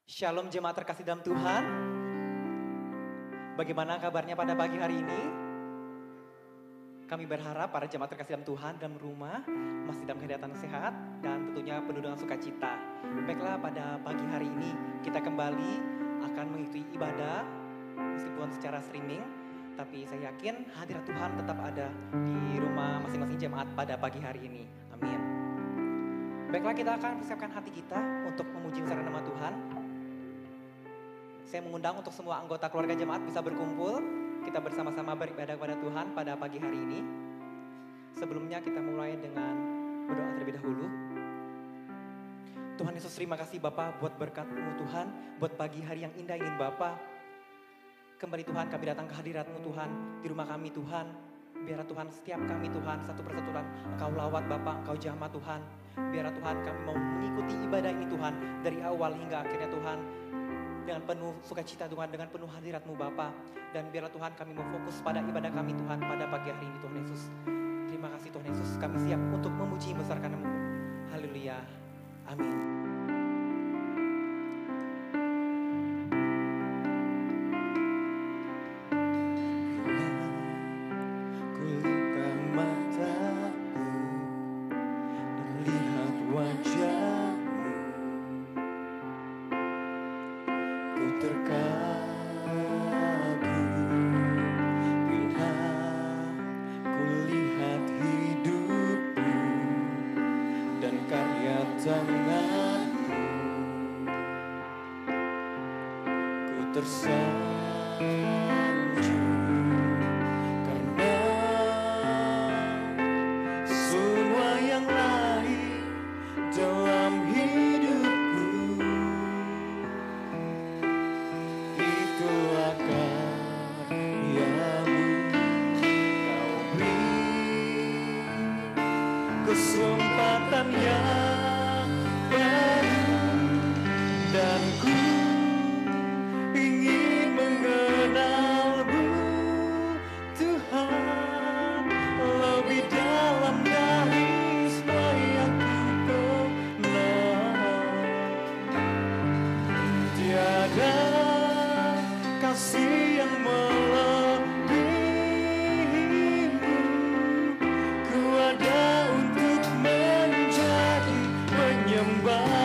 Shalom jemaat terkasih dalam Tuhan. Bagaimana kabarnya pada pagi hari ini? Kami berharap para jemaat terkasih dalam Tuhan dalam rumah masih dalam keadaan sehat dan tentunya penuh dengan sukacita. Baiklah, pada pagi hari ini kita kembali akan mengikuti ibadah meskipun secara streaming, tapi saya yakin hadirat Tuhan tetap ada di rumah masing-masing jemaat pada pagi hari ini. Amin. Baiklah, kita akan persiapkan hati kita untuk memuji besar nama Tuhan. Saya mengundang untuk semua anggota keluarga jemaat bisa berkumpul. Kita bersama-sama beribadah kepada Tuhan pada pagi hari ini. Sebelumnya kita mulai dengan berdoa terlebih dahulu. Tuhan Yesus, terima kasih Bapa buat berkat-Mu Tuhan, buat pagi hari yang indah ini Bapa. Kembali Tuhan, kami datang ke hadirat-Mu Tuhan, di rumah kami Tuhan. Biar Tuhan setiap kami Tuhan, satu persatu Engkau lawat Bapa, Engkau jamah Tuhan. Biar Tuhan kami mau mengikuti ibadah ini Tuhan, dari awal hingga akhirnya Tuhan. Dengan penuh sukacita Tuhan, dengan penuh hadirat-Mu Bapa. Dan biarlah Tuhan kami mau fokus pada ibadah kami Tuhan pada pagi hari ini Tuhan Yesus. Terima kasih Tuhan Yesus, kami siap untuk memuji membesarkan nama-Mu. Haleluya, amin. Ku ada untuk menjadi penyembah.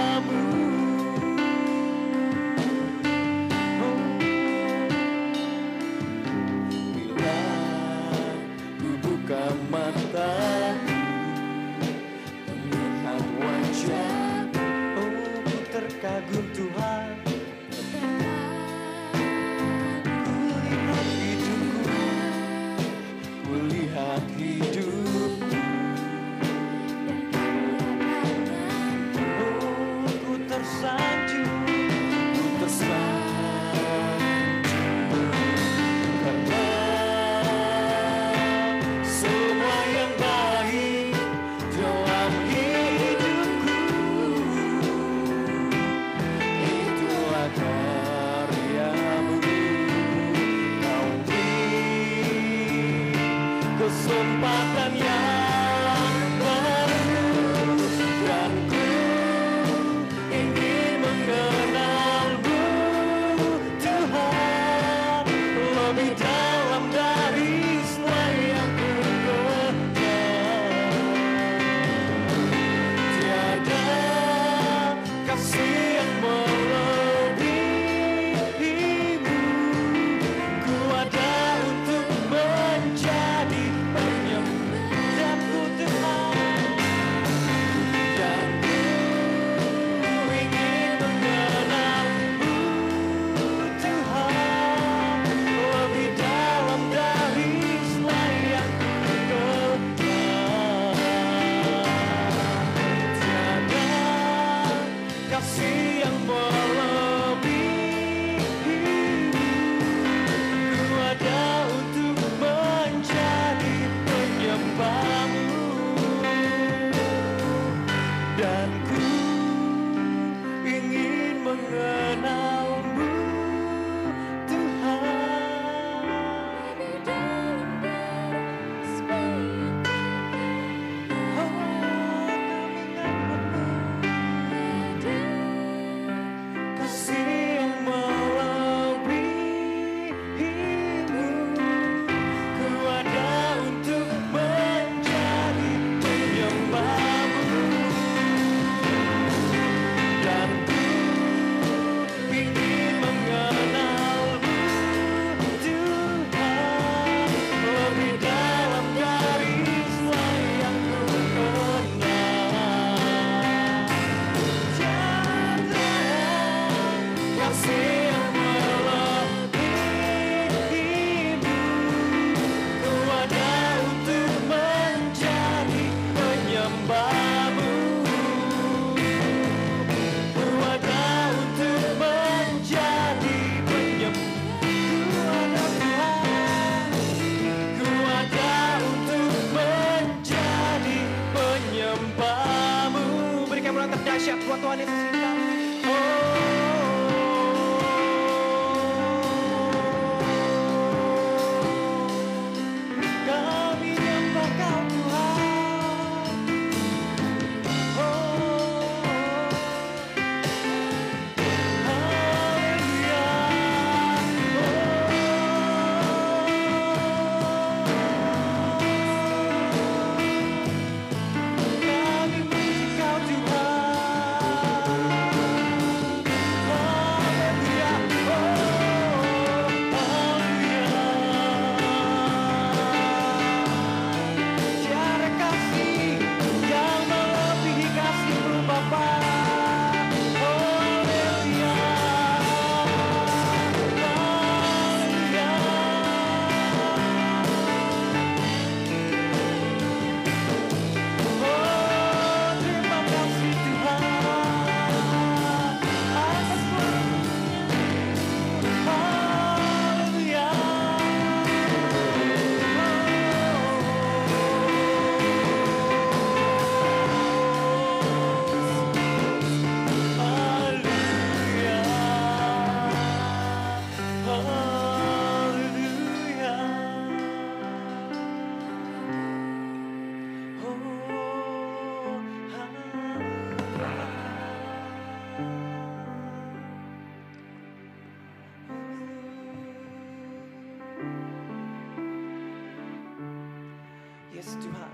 Yes Tuhan,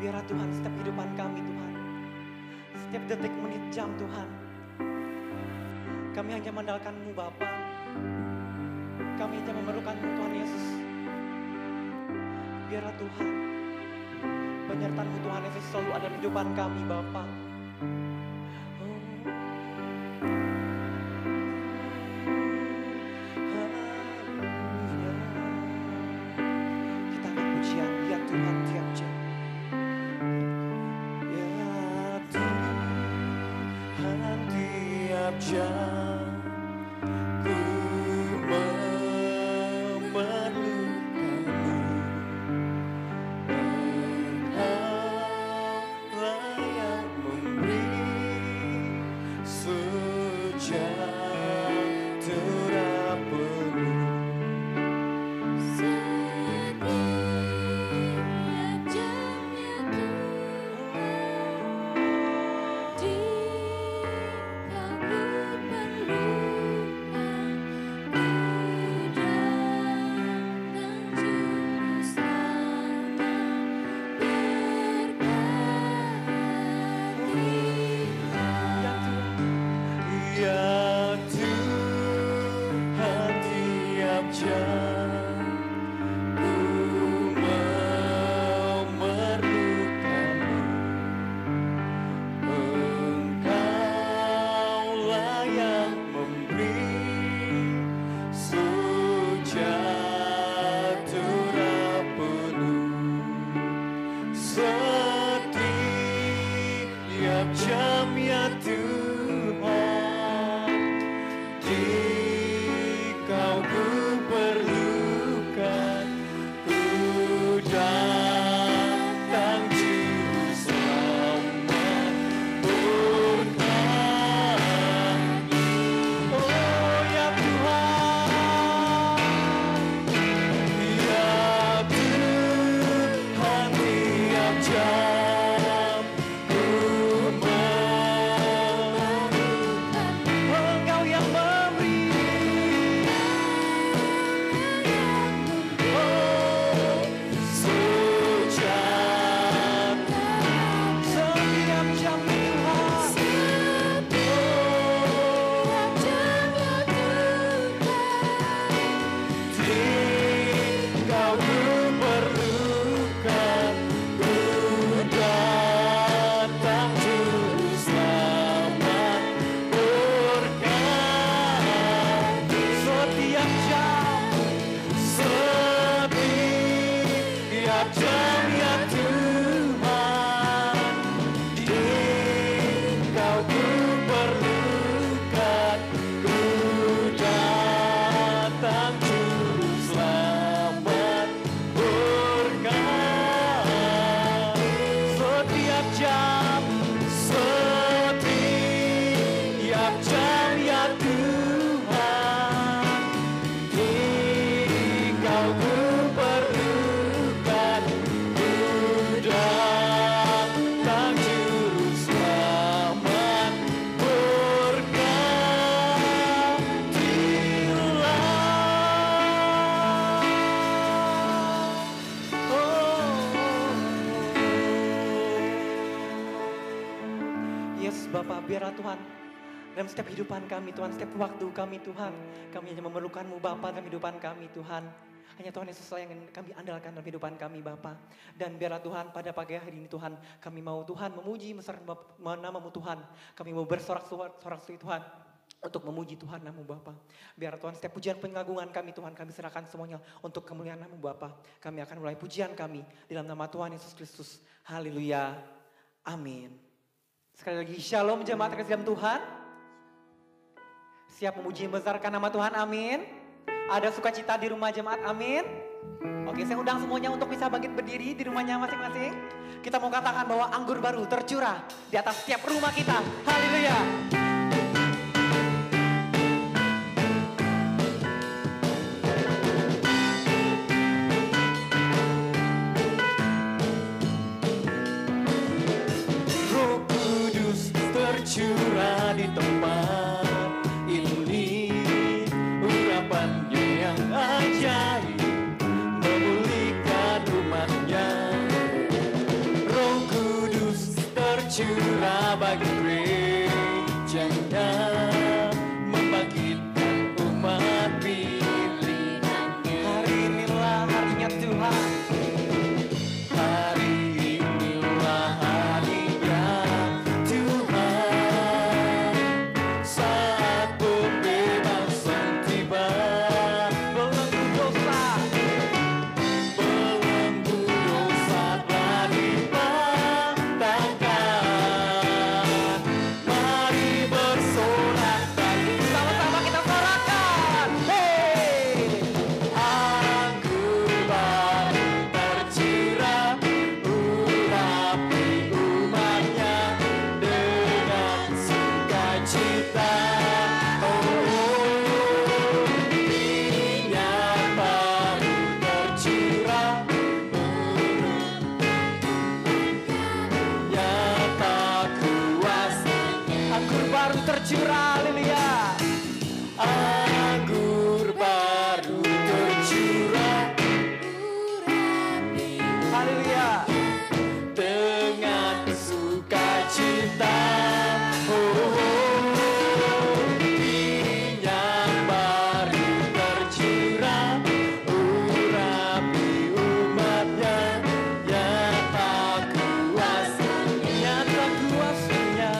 biarlah Tuhan setiap kehidupan kami Tuhan, setiap detik menit jam Tuhan, kami hanya mengandalkan-Mu Bapa. Kami hanya memerlukan-Mu Tuhan Yesus. Biarlah Tuhan, penyertaan-Mu Tuhan Yesus selalu ada di kehidupan kami Bapa. Kita angkat pujian, ya Tuhan tiap jam. Ya Tuhan tiap jam. Bapa, biarlah Tuhan dalam setiap kehidupan kami Tuhan, setiap waktu kami Tuhan, kami hanya memerlukan-Mu Bapa dalam kehidupan kami Tuhan. Hanya Tuhan Yesus yang kami andalkan dalam kehidupan kami Bapa. Dan biarlah Tuhan pada pagi hari ini Tuhan, kami mau Tuhan memuji nama-Mu Tuhan. Kami mau bersorak-sorai Tuhan untuk memuji Tuhan nama-Mu Bapa. Biar Tuhan setiap pujian pengagungan kami Tuhan, kami serahkan semuanya untuk kemuliaan nama-Mu Bapa. Kami akan mulai pujian kami dalam nama Tuhan Yesus Kristus. Haleluya. Amin. Sekali lagi shalom jemaat kasih dalam Tuhan. Siap memuji membesarkan nama Tuhan, amin. Ada sukacita di rumah jemaat, amin. Oke, saya undang semuanya untuk bisa bangkit berdiri di rumahnya masing-masing. Kita mau katakan bahwa anggur baru tercurah di atas setiap rumah kita. Haleluya. Curah di tempat ini, urapannya yang ajaib memulihkan umatnya. tercurah bagi gerejanya, membangkitkan umat pilihannya. Hari inilah harinya Tuhan. Hari inilah harinya Tuhan, saat pembebasan tiba. Belenggu dosa, Belenggu dosa telah dipatahkan. Mari bersorak dan sama-sama kita sorakan. Hey! anggur baru tercurah, urapi umatnya dengan sukacita. Minyak baru tercurah, nyata kuasanya. Anggur baru tercurah, haleluya. Anggur baru tercurah, Haleluya. dengan sukacita. Minyak baru tercurah, urapi umatnya, nyata kuasanya. Nyata kuasanya.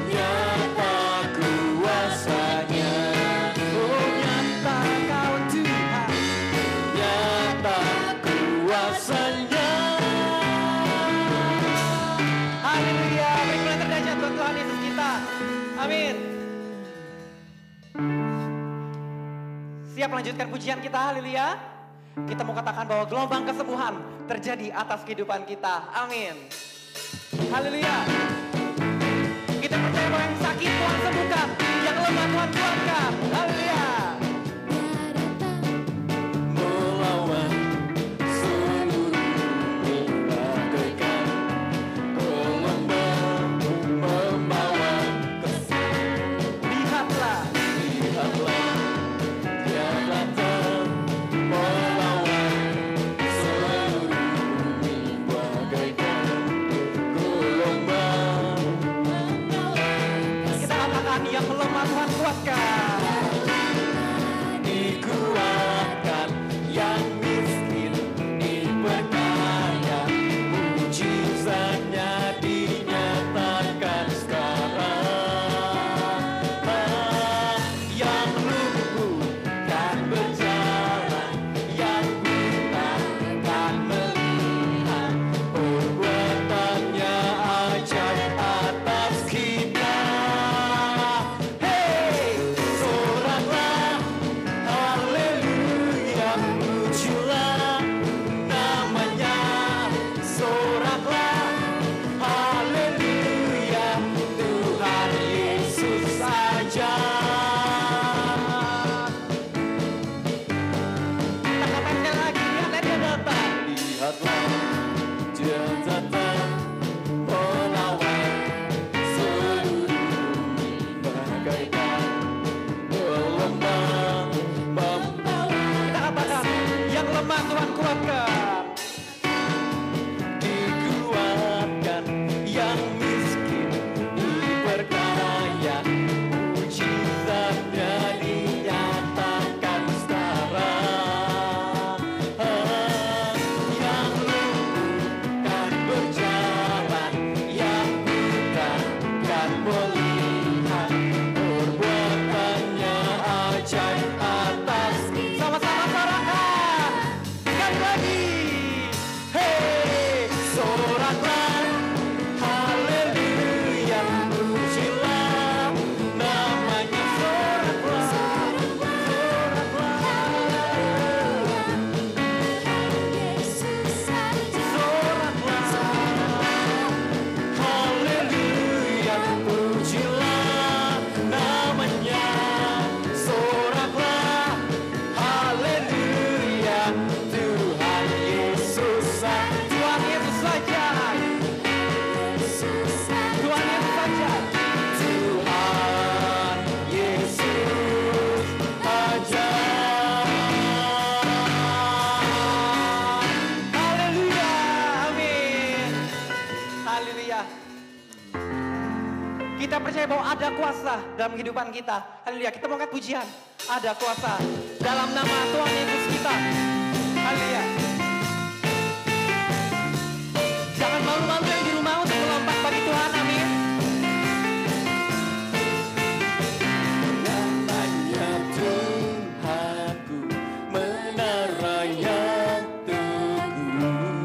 Nyata kuasanya. Oh, nyata kau Tuhan. Nyata kuasanya. Haleluya. Berikan terdahsyat buat Tuhan Yesus kita. Amin. Siap melanjutkan pujian kita, haleluya. Kita mau katakan bahwa gelombang kesembuhan terjadi atas kehidupan kita. Amin. Haleluya. Kita percaya bahwa yang sakit Tuhan sembuhkan, yang lemah Tuhan kuatkan. Haleluya. Melawan seluruh bagaikan gelombang, membawa Lihatlah. lihatlah dia datang, melawan seluruh bagaikan gelombang. Kita katakan yang lemah Tuhan kuatkan. Dikuatkan yang miskin diperkaya, mujizatnya dinyatakan sekarang. Yang lumpuh kan berjalan, yang buta kan melihat, perbuatannya ajaib atas kita. Hey, soraklah, haleluya, muncul namanya. Soraklah, haleluya, Tuhan Yesus saja. Kita katakan lagi, lihatlah dia datang. Lihatlah, dia datang, melawan seluruh bagaikan gelombang, membawa Kita katakan yang lemah Tuhan kuatkan. dikuatkan yang miskin diperkaya, mujizatnya dinyatakan sekarang. Yang lumpuh kan berjalan, yang buta kan melihat, perbuatannya ajaib atas. Sama-sama sorakan. Sekali lagi. Kita percaya bahwa ada kuasa dalam kehidupan kita. Haleluya, kita mau angkat pujian. Ada kuasa dalam nama Tuhan Yesus kita. Haleluya. Jangan malu-malu yang di rumah untuk melompat bagi Tuhan, amin. Namanya Tuhanku, menara yang teguh,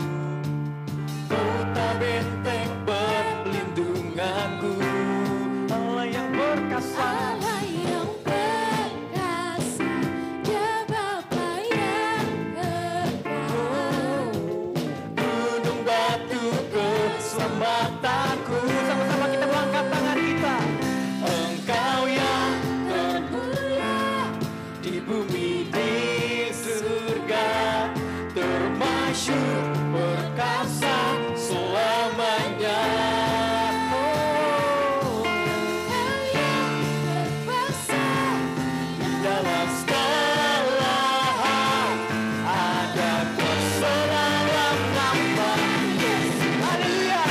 kota benteng perlindunganku, Allah yang perkasa. Allah yang perkasa, Dia Bapa yang kekal. gunung batu keselamatanku. Sama-sama kita melangkah tangan kita. Engkau yang Termulia, di bumi di surga, termasyur perkasa selamanya. Engkau yang berkuasa, Di dalam segala hal ada kuasa dalam nama Yesus. Haleluya.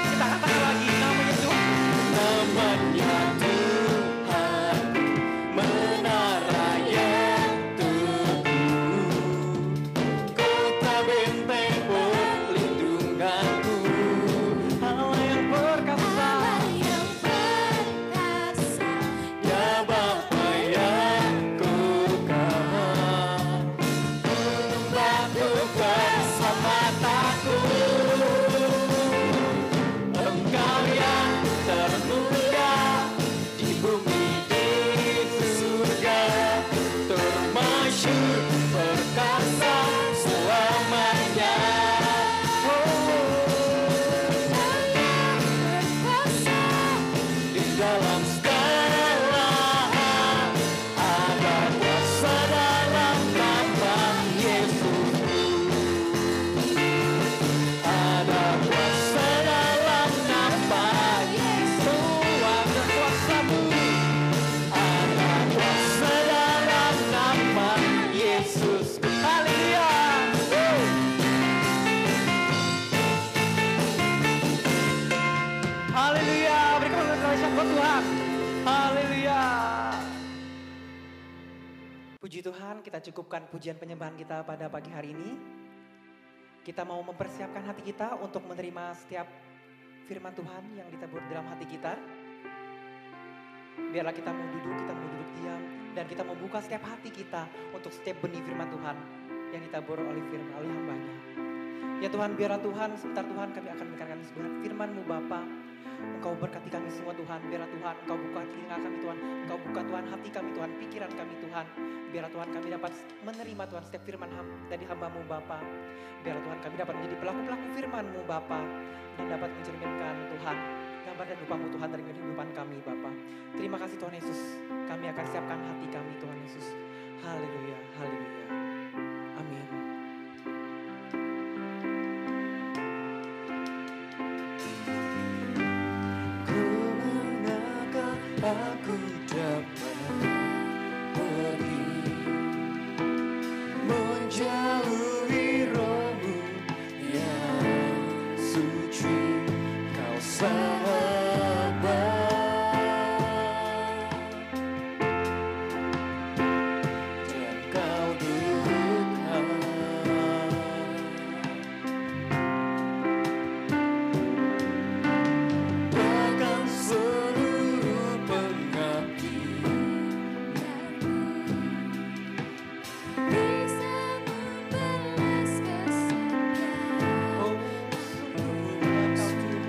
Kita katakan lagi nama Yesus. Namanya Tuhan, menara yang teguh, kota benteng perlindunganku, Allah yang perkasa. Allah yang perkasa, ya Bapa yang kekal, gunung batu keselamatanku. Engkau yang termulia di bumi di surga, termasyur perkasa selamanya. berkuasa, Di dalam segala hal ada kuasa dalam nama Yesus. Ada kuasa dalam nama Yesus. Ada kuasamu. Ada kuasa dalam nama Yesus. Haleluya. Haleluya. Berikan pengakuan buat Tuhan. Haleluya. Puji Tuhan, kita cukupkan pujian penyembahan kita pada pagi hari ini. Kita mau mempersiapkan hati kita untuk menerima setiap firman Tuhan yang ditabur dalam hati kita. Biarlah kita mau duduk diam, dan kita membuka setiap hati kita untuk setiap benih firman Tuhan yang ditabur oleh hambanya. Ya Tuhan, biarlah Tuhan, sebentar Tuhan kami akan mendengarkan sebuah firman-Mu Bapa. Engkau berkati kami semua Tuhan, biarlah Tuhan Engkau buka telinga kami Tuhan, Engkau buka Tuhan hati kami Tuhan, pikiran kami Tuhan. Biarlah Tuhan kami dapat menerima Tuhan setiap firman dari hamba-Mu Bapa. Biarlah Tuhan kami dapat menjadi pelaku-pelaku firman-Mu Bapa, dan dapat mencerminkan Tuhan gambar dan rupa-Mu Tuhan dari kehidupan kami Bapa. Terima kasih Tuhan Yesus, kami akan siapkan hati kami Tuhan Yesus. Haleluya, haleluya. Amin. Kemanakah aku dapat pergi, menjauhi roh-Mu yang suci, Kau sahabat, dan Kau dekat. Bahkan seluruh pengabdianku bisa membalas kasih-Nya. oh, Sungguh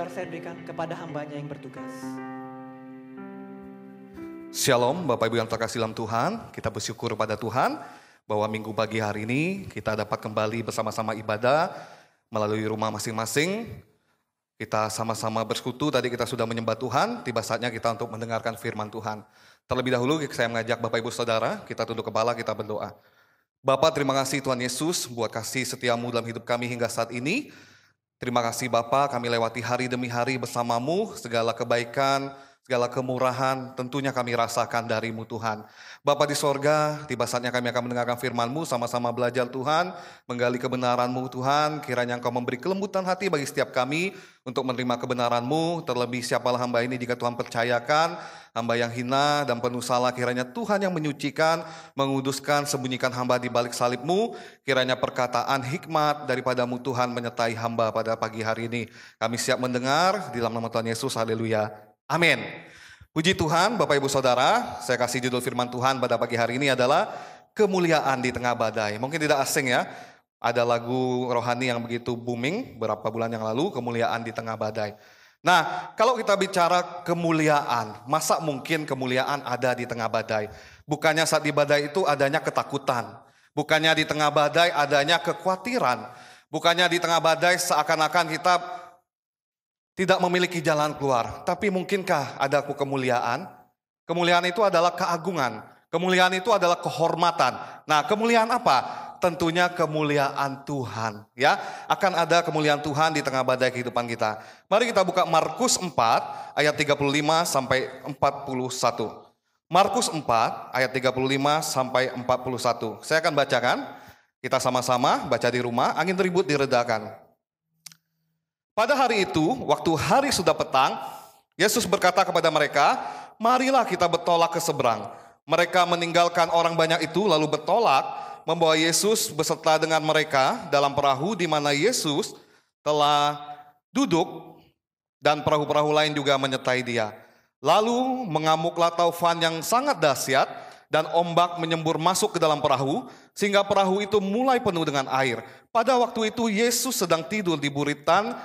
biar saya berikan kepada hambanya yang bertugas. Shalom Bapak Ibu yang terkasih dalam Tuhan, kita bersyukur pada Tuhan bahwa minggu pagi hari ini kita dapat kembali bersama-sama ibadah melalui rumah masing-masing. Kita sama-sama bersekutu, tadi kita sudah menyembah Tuhan, tiba saatnya kita untuk mendengarkan firman Tuhan. Terlebih dahulu saya mengajak Bapak Ibu Saudara, kita tunduk kepala, kita berdoa. Bapak, terima kasih Tuhan Yesus buat kasih setiamu dalam hidup kami hingga saat ini. Terima kasih Bapak, kami lewati hari demi hari bersamamu, segala kebaikan, segala kemurahan tentunya kami rasakan darimu Tuhan. Bapa di sorga, tiba saatnya kami akan mendengarkan firman-Mu, sama-sama belajar Tuhan, menggali kebenaran-Mu Tuhan, kiranya Engkau memberi kelembutan hati bagi setiap kami untuk menerima kebenaran-Mu, terlebih siapalah hamba ini jika Tuhan percayakan, hamba yang hina dan penuh salah, kiranya Tuhan yang menyucikan, menguduskan, sembunyikan hamba di balik salib-Mu, kiranya perkataan hikmat daripada-Mu Tuhan menyertai hamba pada pagi hari ini. Kami siap mendengar, di dalam nama Tuhan Yesus, haleluya. Amin. Puji Tuhan, Bapak Ibu Saudara, saya kasih judul firman Tuhan pada pagi hari ini adalah kemuliaan di tengah badai. Mungkin tidak asing ya, ada lagu rohani yang begitu booming beberapa bulan yang lalu, kemuliaan di tengah badai. Nah, kalau kita bicara kemuliaan, masa mungkin kemuliaan ada di tengah badai? Bukannya saat di badai itu adanya ketakutan, bukannya di tengah badai adanya kekhawatiran, bukannya di tengah badai seakan-akan kita tidak memiliki jalan keluar. Tapi mungkinkah ada kemuliaan? Kemuliaan itu adalah keagungan. Kemuliaan itu adalah kehormatan. Nah, kemuliaan apa? Tentunya kemuliaan Tuhan. Ya, akan ada kemuliaan Tuhan di tengah badai kehidupan kita. Mari kita buka Markus 4 ayat 35 sampai 41. Markus 4 ayat 35 sampai 41. Saya akan bacakan. Kita sama-sama baca di rumah. Angin ribut diredakan. Pada hari itu, waktu hari sudah petang, Yesus berkata kepada mereka, marilah kita bertolak ke seberang. Mereka meninggalkan orang banyak itu lalu bertolak, membawa Yesus beserta dengan mereka dalam perahu di mana Yesus telah duduk dan perahu-perahu lain juga menyertai dia. Lalu mengamuklah taufan yang sangat dahsyat dan ombak menyembur masuk ke dalam perahu sehingga perahu itu mulai penuh dengan air. Pada waktu itu Yesus sedang tidur di buritan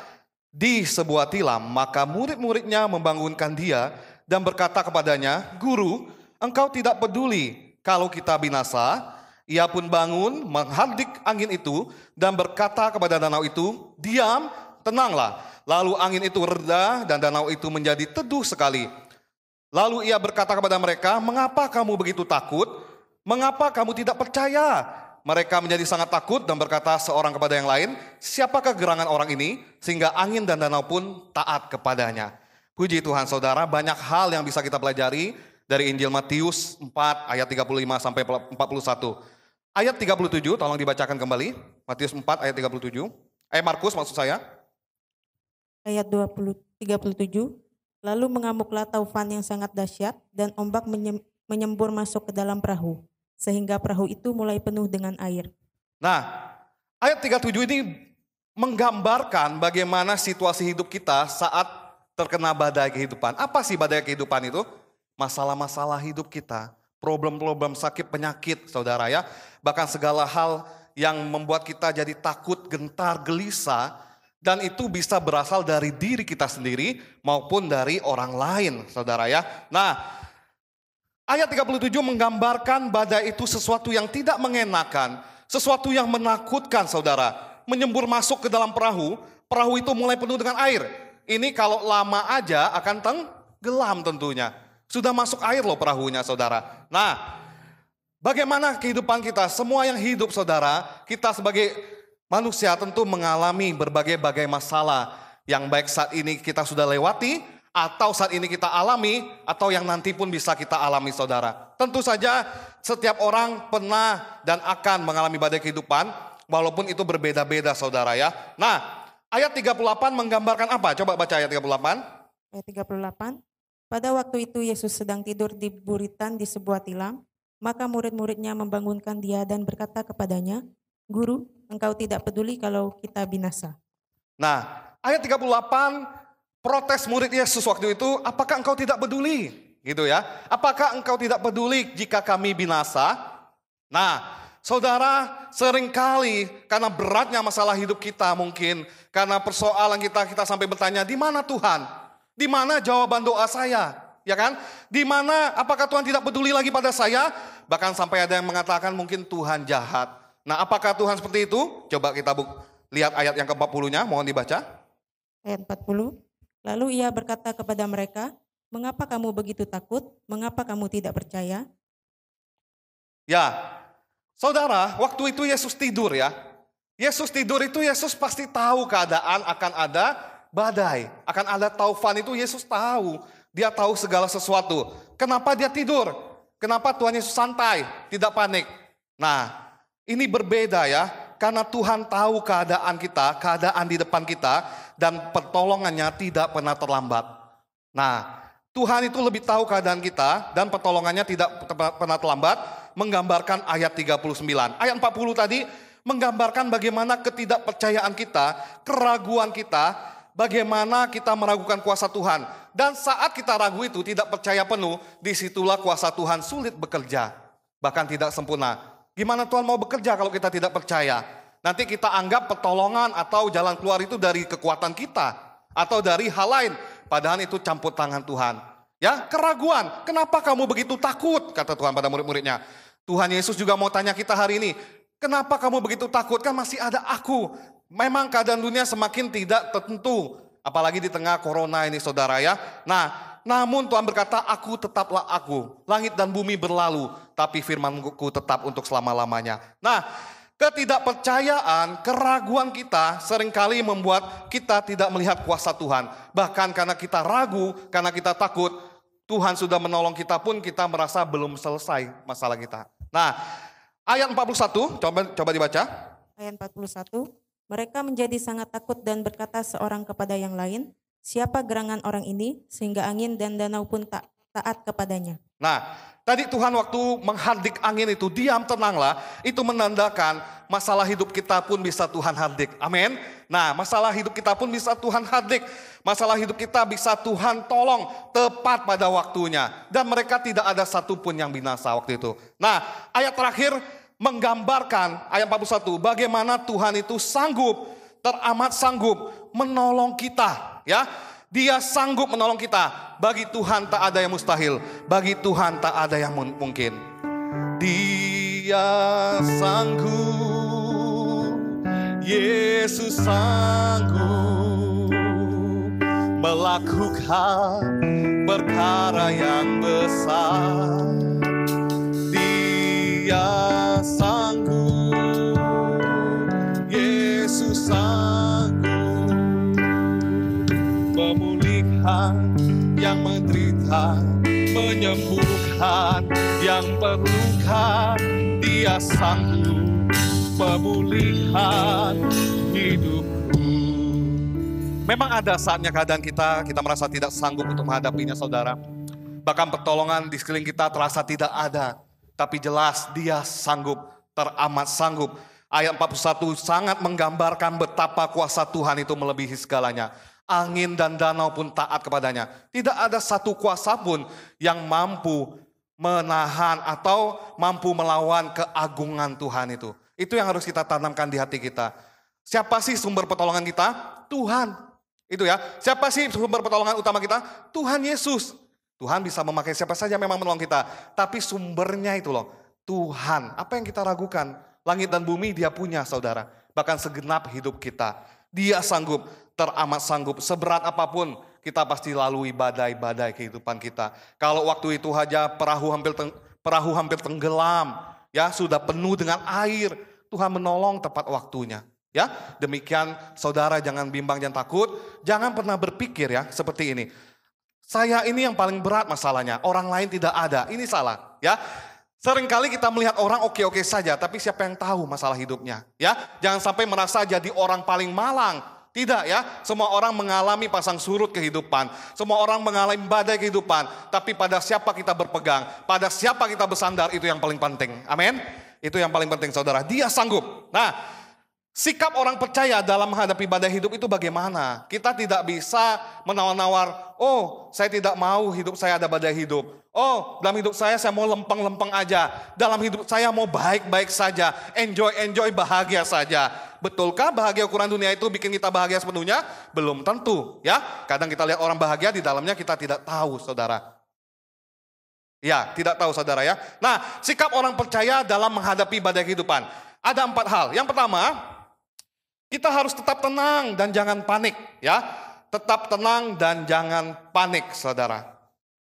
di sebuah tilam, maka murid-muridnya membangunkan dia dan berkata kepadanya, Guru, engkau tidak peduli kalau kita binasa. Ia pun bangun, menghardik angin itu dan berkata kepada danau itu, diam, tenanglah. Lalu angin itu reda dan danau itu menjadi teduh sekali. Lalu ia berkata kepada mereka, mengapa kamu begitu takut? Mengapa kamu tidak percaya? Mereka menjadi sangat takut dan berkata seorang kepada yang lain, siapakah gerangan orang ini sehingga angin dan danau pun taat kepadanya. Puji Tuhan saudara, banyak hal yang bisa kita pelajari dari Injil Matius 4 ayat 35 sampai 41. Ayat 37 tolong dibacakan kembali. Matius 4 ayat 37. Markus maksud saya. Ayat 37. Lalu mengamuklah taufan yang sangat dahsyat dan ombak menyembur masuk ke dalam perahu. Sehingga perahu itu mulai penuh dengan air. Nah, ayat 37 ini menggambarkan bagaimana situasi hidup kita saat terkena badai kehidupan. Apa sih badai kehidupan itu? Masalah-masalah hidup kita, problem-problem sakit, penyakit, saudara ya. Bahkan segala hal yang membuat kita jadi takut, gentar, gelisah. Dan itu bisa berasal dari diri kita sendiri maupun dari orang lain, saudara ya. Nah, ayat 37 menggambarkan badai itu sesuatu yang tidak mengenakan, sesuatu yang menakutkan saudara. Menyembur masuk ke dalam perahu, perahu itu mulai penuh dengan air. Ini kalau lama aja akan tenggelam tentunya. Sudah masuk air loh perahunya saudara. Nah, bagaimana kehidupan kita? Semua yang hidup saudara, kita sebagai manusia tentu mengalami berbagai-bagai masalah. Yang baik saat ini kita sudah lewati, atau saat ini kita alami, atau yang nanti pun bisa kita alami saudara. Tentu saja setiap orang pernah dan akan mengalami badai kehidupan, walaupun itu berbeda-beda saudara ya. Nah, ayat 38 menggambarkan apa? Coba baca ayat 38. Ayat 38. Pada waktu itu Yesus sedang tidur di buritan di sebuah tilam, maka murid-muridnya membangunkan dia dan berkata kepadanya, Guru, engkau tidak peduli kalau kita binasa. Nah, ayat 38 protes murid Yesus waktu itu, apakah engkau tidak peduli? Gitu ya. Apakah engkau tidak peduli jika kami binasa? Nah, saudara, seringkali karena beratnya masalah hidup kita mungkin, karena persoalan kita sampai bertanya, di mana Tuhan? Di mana jawaban doa saya? Ya kan? Di mana, apakah Tuhan tidak peduli lagi pada saya? Bahkan sampai ada yang mengatakan mungkin Tuhan jahat. Nah, apakah Tuhan seperti itu? Coba kita lihat ayat yang ke-40-nya, mohon dibaca. Ayat 40. Lalu ia berkata kepada mereka, mengapa kamu begitu takut? Mengapa kamu tidak percaya? Ya, saudara, waktu itu Yesus tidur ya. Yesus tidur itu Yesus pasti tahu keadaan akan ada badai, akan ada taufan, itu Yesus tahu. Dia tahu segala sesuatu. Kenapa dia tidur? Kenapa Tuhan Yesus santai, tidak panik? Nah, ini berbeda ya. Karena Tuhan tahu keadaan kita, keadaan di depan kita, dan pertolongannya tidak pernah terlambat. Nah, Tuhan itu lebih tahu keadaan kita, dan pertolongannya tidak pernah terlambat, menggambarkan ayat 39. Ayat 40 tadi menggambarkan bagaimana ketidakpercayaan kita, keraguan kita, bagaimana kita meragukan kuasa Tuhan. Dan saat kita ragu itu tidak percaya penuh, disitulah kuasa Tuhan sulit bekerja, bahkan tidak sempurna. Gimana Tuhan mau bekerja kalau kita tidak percaya? Nanti kita anggap pertolongan atau jalan keluar itu dari kekuatan kita atau dari hal lain. Padahal itu campur tangan Tuhan. Ya, keraguan. Kenapa kamu begitu takut? Kata Tuhan pada murid-muridnya. Tuhan Yesus juga mau tanya kita hari ini. Kenapa kamu begitu takut? Kan masih ada aku. Memang keadaan dunia semakin tidak tertentu. Apalagi di tengah corona ini saudara ya. Nah, namun Tuhan berkata, aku tetaplah aku. Langit dan bumi berlalu, tapi firman-Ku tetap untuk selama-lamanya. Nah, ketidakpercayaan, keraguan kita seringkali membuat kita tidak melihat kuasa Tuhan. Bahkan karena kita ragu, karena kita takut, Tuhan sudah menolong kita pun kita merasa belum selesai masalah kita. Nah, ayat 41, coba dibaca. Ayat 41. Mereka menjadi sangat takut dan berkata seorang kepada yang lain, siapa gerangan orang ini sehingga angin dan danau pun taat kepadanya. Nah, tadi Tuhan waktu menghardik angin itu, diam tenanglah, itu menandakan masalah hidup kita pun bisa Tuhan hardik. Amin. Nah, masalah hidup kita pun bisa Tuhan hardik. Masalah hidup kita bisa Tuhan tolong tepat pada waktunya. Dan mereka tidak ada satupun yang binasa waktu itu. Nah, ayat terakhir menggambarkan, ayat 41, bagaimana Tuhan itu sanggup, teramat sanggup menolong kita. Ya, Dia sanggup menolong kita. Bagi Tuhan tak ada yang mustahil. Bagi Tuhan tak ada yang mungkin. Dia sanggup, Yesus sanggup melakukan perkara yang besar. Dia sanggup, Yesus sanggup memulihkan yang menderita, menyembuhkan yang terluka. Dia sanggup memulihkan hidupku. Memang ada saatnya keadaan kita merasa tidak sanggup untuk menghadapinya saudara. Bahkan pertolongan di sekeliling kita terasa tidak ada. Tapi jelas Dia sanggup, teramat sanggup. Ayat 41 sangat menggambarkan betapa kuasa Tuhan itu melebihi segalanya. Angin dan danau pun taat kepadanya. Tidak ada satu kuasa pun yang mampu menahan atau mampu melawan keagungan Tuhan itu. Itu yang harus kita tanamkan di hati kita. Siapa sih sumber pertolongan kita? Tuhan. Itu ya. Siapa sih sumber pertolongan utama kita? Tuhan Yesus. Tuhan bisa memakai siapa saja memang menolong kita. Tapi sumbernya itu loh. Tuhan. Apa yang kita ragukan? Langit dan bumi Dia punya saudara. Bahkan segenap hidup kita. Dia sanggup, teramat sanggup. Seberat apapun kita pasti lalui badai-badai kehidupan kita. Kalau waktu itu aja perahu hampir tenggelam. Ya, sudah penuh dengan air. Tuhan menolong tepat waktunya. Ya, demikian saudara jangan bimbang, jangan takut. Jangan pernah berpikir ya seperti ini. Saya ini yang paling berat masalahnya, orang lain tidak ada. Ini salah, ya. Seringkali kita melihat orang oke-oke saja, tapi siapa yang tahu masalah hidupnya, ya? Jangan sampai merasa jadi orang paling malang. Tidak ya, semua orang mengalami pasang surut kehidupan. Semua orang mengalami badai kehidupan. Tapi pada siapa kita berpegang, pada siapa kita bersandar, itu yang paling penting. Amin. Itu yang paling penting saudara, Dia sanggup. Nah, sikap orang percaya dalam menghadapi badai hidup itu bagaimana? Kita tidak bisa menawar-nawar, oh saya tidak mau hidup saya ada badai hidup. Oh dalam hidup saya mau lempeng-lempeng aja. Dalam hidup saya mau baik-baik saja. Enjoy bahagia saja. Betulkah bahagia ukuran dunia itu bikin kita bahagia sepenuhnya? Belum tentu ya. Kadang kita lihat orang bahagia di dalamnya kita tidak tahu saudara. Ya tidak tahu saudara ya. Nah sikap orang percaya dalam menghadapi badai kehidupan. Ada 4 hal. Yang pertama, kita harus tetap tenang dan jangan panik ya. Tetap tenang dan jangan panik saudara.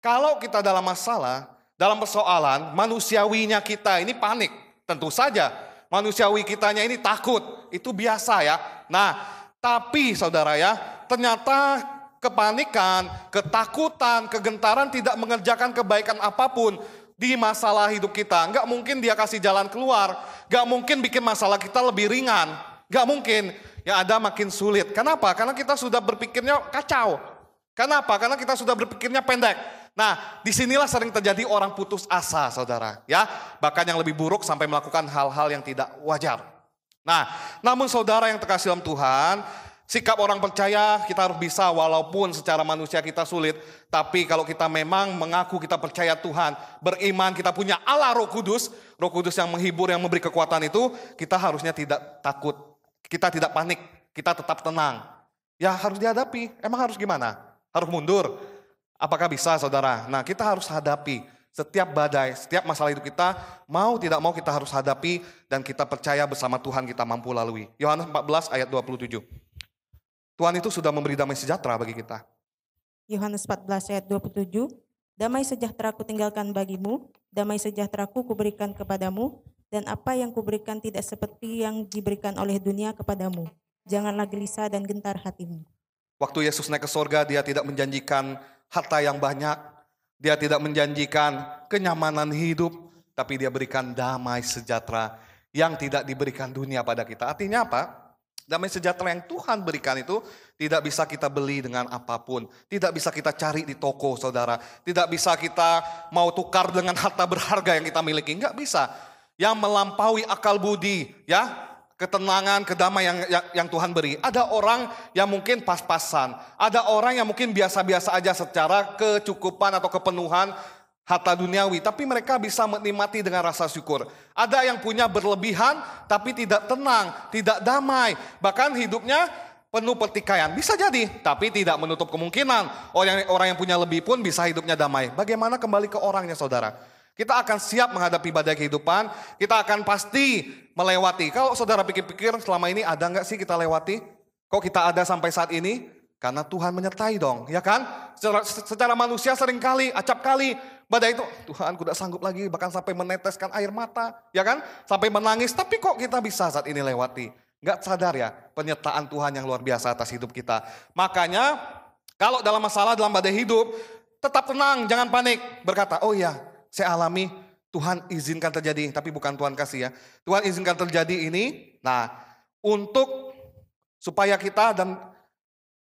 Kalau kita dalam masalah, dalam persoalan, manusiawinya kita ini panik. Tentu saja manusiawi kitanya ini takut. Itu biasa ya. Nah tapi saudara ya, ternyata kepanikan, ketakutan, kegentaran tidak mengerjakan kebaikan apapun di masalah hidup kita. Enggak mungkin dia kasih jalan keluar. Enggak mungkin bikin masalah kita lebih ringan. Gak mungkin, yang ada makin sulit. Kenapa? Karena kita sudah berpikirnya kacau. Kenapa? Karena kita sudah berpikirnya pendek. Nah, disinilah sering terjadi orang putus asa, saudara. Ya, bahkan yang lebih buruk sampai melakukan hal-hal yang tidak wajar. Nah, namun saudara yang terkasih dalam Tuhan, sikap orang percaya kita harus bisa walaupun secara manusia kita sulit. Tapi kalau kita memang mengaku kita percaya Tuhan, beriman, kita punya Allah Roh Kudus yang menghibur, yang memberi kekuatan itu, kita harusnya tidak takut. Kita tidak panik, kita tetap tenang. Ya harus dihadapi, emang harus gimana? Harus mundur? Apakah bisa saudara? Nah kita harus hadapi setiap badai, setiap masalah hidup kita, mau tidak mau kita harus hadapi dan kita percaya bersama Tuhan kita mampu lalui. Yohanes 14 ayat 27. Tuhan itu sudah memberi damai sejahtera bagi kita. Yohanes 14 ayat 27, damai sejahtera ku tinggalkan bagimu, damai sejahtera ku kuberikan kepadamu, dan apa yang kuberikan tidak seperti yang diberikan oleh dunia kepadamu. Janganlah gelisah dan gentar hatimu. Waktu Yesus naik ke sorga, dia tidak menjanjikan harta yang banyak. Dia tidak menjanjikan kenyamanan hidup, tapi dia berikan damai sejahtera yang tidak diberikan dunia pada kita. Artinya apa? Damai sejahtera yang Tuhan berikan itu tidak bisa kita beli dengan apapun. Tidak bisa kita cari di toko saudara. Tidak bisa kita mau tukar dengan harta berharga yang kita miliki. Enggak bisa. Yang melampaui akal budi, ya, ketenangan, kedamaian yang Tuhan beri. Ada orang yang mungkin pas-pasan, ada orang yang mungkin biasa-biasa aja secara kecukupan atau kepenuhan harta duniawi, tapi mereka bisa menikmati dengan rasa syukur. Ada yang punya berlebihan, tapi tidak tenang, tidak damai, bahkan hidupnya penuh pertikaian. Bisa jadi, tapi tidak menutup kemungkinan orang yang punya lebih pun bisa hidupnya damai. Bagaimana kembali ke orangnya saudara? Kita akan siap menghadapi badai kehidupan, kita akan pasti melewati. Kalau saudara pikir-pikir selama ini ada nggak sih kita lewati? Kok kita ada sampai saat ini? Karena Tuhan menyertai dong, ya kan? Secara manusia seringkali, acap kali badai itu, Tuhan aku tidak sanggup lagi, bahkan sampai meneteskan air mata, ya kan? Sampai menangis, tapi kok kita bisa saat ini lewati? Nggak sadar ya, penyertaan Tuhan yang luar biasa atas hidup kita. Makanya, kalau dalam masalah, dalam badai hidup, tetap tenang, jangan panik. Berkata, oh iya, saya alami, Tuhan izinkan terjadi, tapi bukan Tuhan kasih ya. Tuhan izinkan terjadi ini, nah untuk supaya kita dan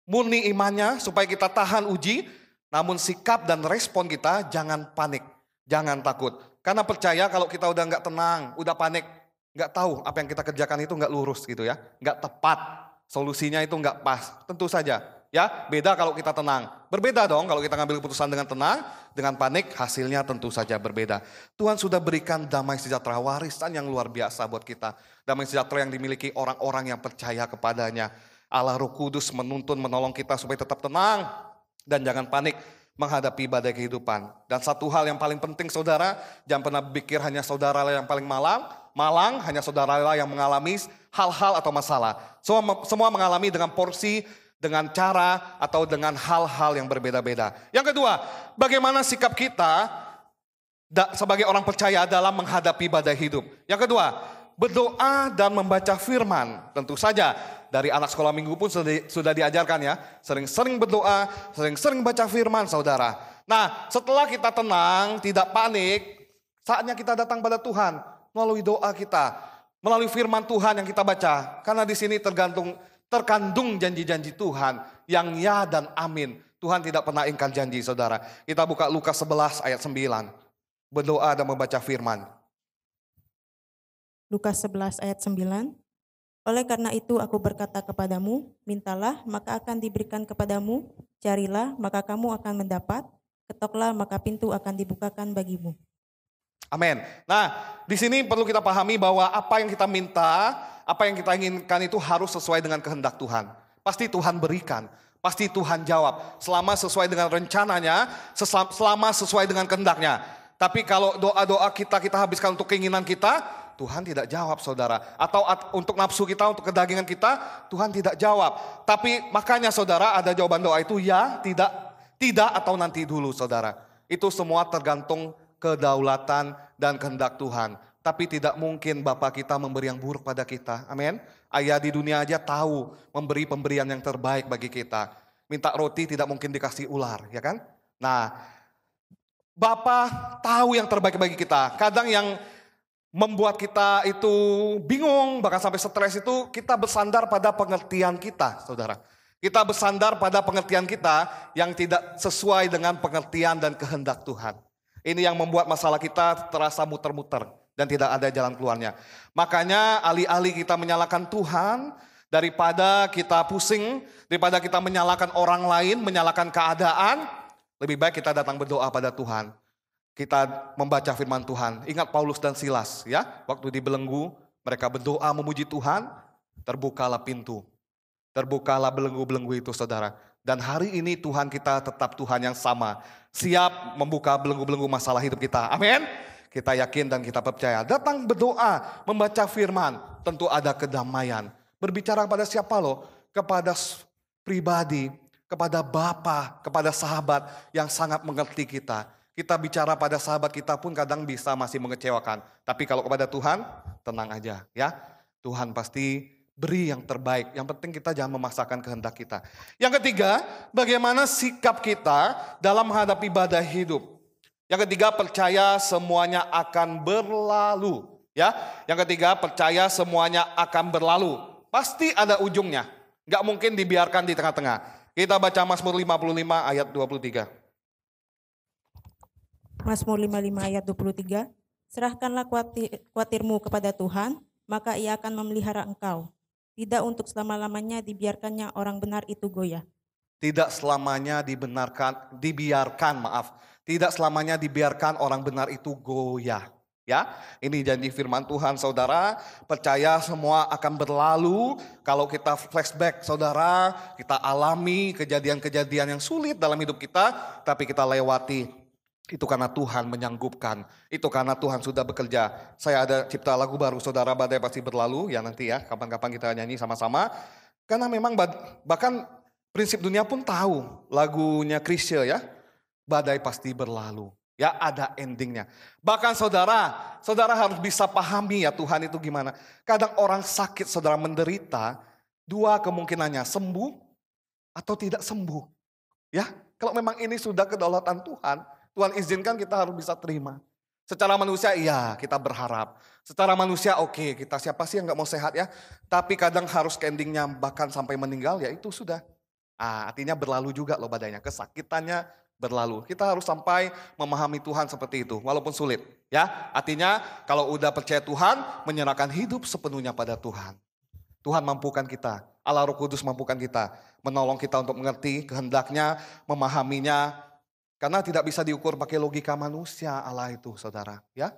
murni imannya, supaya kita tahan uji, namun sikap dan respon kita jangan panik, jangan takut. Karena percaya kalau kita udah nggak tenang, udah panik, nggak tahu apa yang kita kerjakan itu nggak lurus gitu ya, nggak tepat, solusinya itu nggak pas, tentu saja. Ya, beda kalau kita tenang. Berbeda dong kalau kita ngambil keputusan dengan tenang, dengan panik hasilnya tentu saja berbeda. Tuhan sudah berikan damai sejahtera, warisan yang luar biasa buat kita. Damai sejahtera yang dimiliki orang-orang yang percaya kepadanya. Allah Roh Kudus menuntun, menolong kita supaya tetap tenang dan jangan panik menghadapi badai kehidupan. Dan satu hal yang paling penting saudara, jangan pernah berpikir hanya saudara yang paling malang hanya saudara yang mengalami hal-hal atau masalah. Semua mengalami dengan porsi, dengan cara atau dengan hal-hal yang berbeda-beda. Yang kedua, bagaimana sikap kita sebagai orang percaya dalam menghadapi badai hidup. Yang kedua, berdoa dan membaca firman. Tentu saja dari anak sekolah minggu pun sudah diajarkan ya. Sering-sering berdoa, sering-sering baca firman saudara. Nah setelah kita tenang, tidak panik, saatnya kita datang pada Tuhan melalui doa kita, melalui firman Tuhan yang kita baca. Karena di sini terkandung janji-janji Tuhan yang ya dan amin. Tuhan tidak pernah ingkar janji saudara. Kita buka Lukas 11 ayat 9. Berdoa dan membaca firman. Lukas 11 ayat 9. Oleh karena itu aku berkata kepadamu, mintalah maka akan diberikan kepadamu, carilah maka kamu akan mendapat, ketoklah maka pintu akan dibukakan bagimu. Amin. Nah, di sini perlu kita pahami bahwa apa yang kita minta, apa yang kita inginkan itu harus sesuai dengan kehendak Tuhan. Pasti Tuhan berikan, pasti Tuhan jawab. Selama sesuai dengan rencananya, selama sesuai dengan kehendaknya. Tapi kalau doa-doa kita habiskan untuk keinginan kita, Tuhan tidak jawab saudara. Atau untuk nafsu kita, untuk kedagingan kita, Tuhan tidak jawab. Tapi makanya saudara ada jawaban doa itu ya, tidak atau nanti dulu saudara. Itu semua tergantung kedaulatan dan kehendak Tuhan. Tapi tidak mungkin Bapa kita memberi yang buruk pada kita. Amin. Ayah di dunia aja tahu memberi pemberian yang terbaik bagi kita. Minta roti tidak mungkin dikasih ular, ya kan? Nah, Bapa tahu yang terbaik bagi kita. Kadang yang membuat kita itu bingung, bahkan sampai stres itu kita bersandar pada pengertian kita, saudara. Kita bersandar pada pengertian kita yang tidak sesuai dengan pengertian dan kehendak Tuhan. Ini yang membuat masalah kita terasa muter-muter dan tidak ada jalan keluarnya. Makanya alih-alih kita menyalahkan Tuhan, daripada kita pusing, daripada kita menyalahkan orang lain, menyalahkan keadaan, lebih baik kita datang berdoa pada Tuhan. Kita membaca firman Tuhan. Ingat Paulus dan Silas ya, waktu di belenggu mereka berdoa memuji Tuhan, terbukalah pintu. Terbukalah belenggu-belenggu itu saudara. Dan hari ini Tuhan kita tetap Tuhan yang sama. Siap membuka belenggu-belenggu masalah hidup kita. Amin. Kita yakin dan kita percaya. Datang berdoa, membaca firman, tentu ada kedamaian. Berbicara kepada siapa loh? Kepada pribadi, kepada Bapa, kepada sahabat yang sangat mengerti kita. Kita bicara pada sahabat kita pun kadang bisa masih mengecewakan. Tapi kalau kepada Tuhan, tenang aja ya. Tuhan pasti beri yang terbaik. Yang penting kita jangan memaksakan kehendak kita. Yang ketiga, bagaimana sikap kita dalam menghadapi badai hidup. Yang ketiga, percaya semuanya akan berlalu. Ya, yang ketiga, percaya semuanya akan berlalu. Pasti ada ujungnya. Gak mungkin dibiarkan di tengah-tengah. Kita baca Mazmur 55 ayat 23. Mazmur 55 ayat 23, serahkanlah kuatirmu kepada Tuhan, maka ia akan memelihara engkau. Tidak untuk selama-lamanya dibiarkannya orang benar itu goyah. Tidak selamanya Tidak selamanya dibiarkan orang benar itu goyah. Ya, ini janji firman Tuhan saudara, percaya semua akan berlalu. Kalau kita flashback saudara, kita alami kejadian-kejadian yang sulit dalam hidup kita, tapi kita lewati. Itu karena Tuhan menyanggupkan, itu karena Tuhan sudah bekerja. Saya ada cipta lagu baru saudara, badai pasti berlalu, ya nanti ya kapan-kapan kita nyanyi sama-sama. Karena memang bahkan prinsip dunia pun tahu lagunya Chrisye ya, badai pasti berlalu. Ya ada endingnya. Bahkan saudara harus bisa pahami ya Tuhan itu gimana. Kadang orang sakit saudara menderita, dua kemungkinannya, sembuh atau tidak sembuh. Ya, kalau memang ini sudah kedaulatan Tuhan izinkan kita harus bisa terima. Secara manusia iya kita berharap. Secara manusia oke, kita siapa sih yang gak mau sehat ya. Tapi kadang harus ke endingnya bahkan sampai meninggal ya itu sudah. Artinya berlalu juga loh badainya, kesakitannya berlalu. Kita harus sampai memahami Tuhan seperti itu walaupun sulit. Ya, artinya kalau udah percaya Tuhan, menyerahkan hidup sepenuhnya pada Tuhan. Tuhan mampukan kita, Allah Roh Kudus mampukan kita, menolong kita untuk mengerti kehendaknya, memahaminya. Karena tidak bisa diukur pakai logika manusia Allah itu saudara. Ya,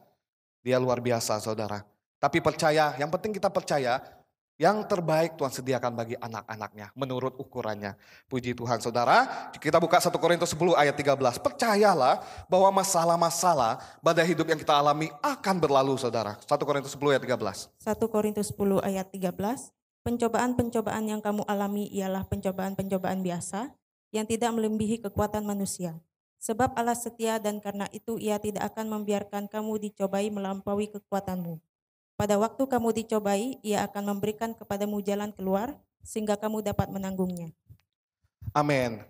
dia luar biasa saudara. Tapi percaya, yang penting kita percaya yang terbaik Tuhan sediakan bagi anak-anaknya menurut ukurannya. Puji Tuhan saudara. Kita buka 1 Korintus 10 ayat 13. Percayalah bahwa masalah-masalah badai hidup yang kita alami akan berlalu saudara. 1 Korintus 10 ayat 13. 1 Korintus 10 ayat 13. Pencobaan-pencobaan yang kamu alami ialah pencobaan-pencobaan biasa yang tidak melebihi kekuatan manusia. Sebab Allah setia dan karena itu ia tidak akan membiarkan kamu dicobai melampaui kekuatanmu. Pada waktu kamu dicobai, ia akan memberikan kepadamu jalan keluar sehingga kamu dapat menanggungnya. Amin.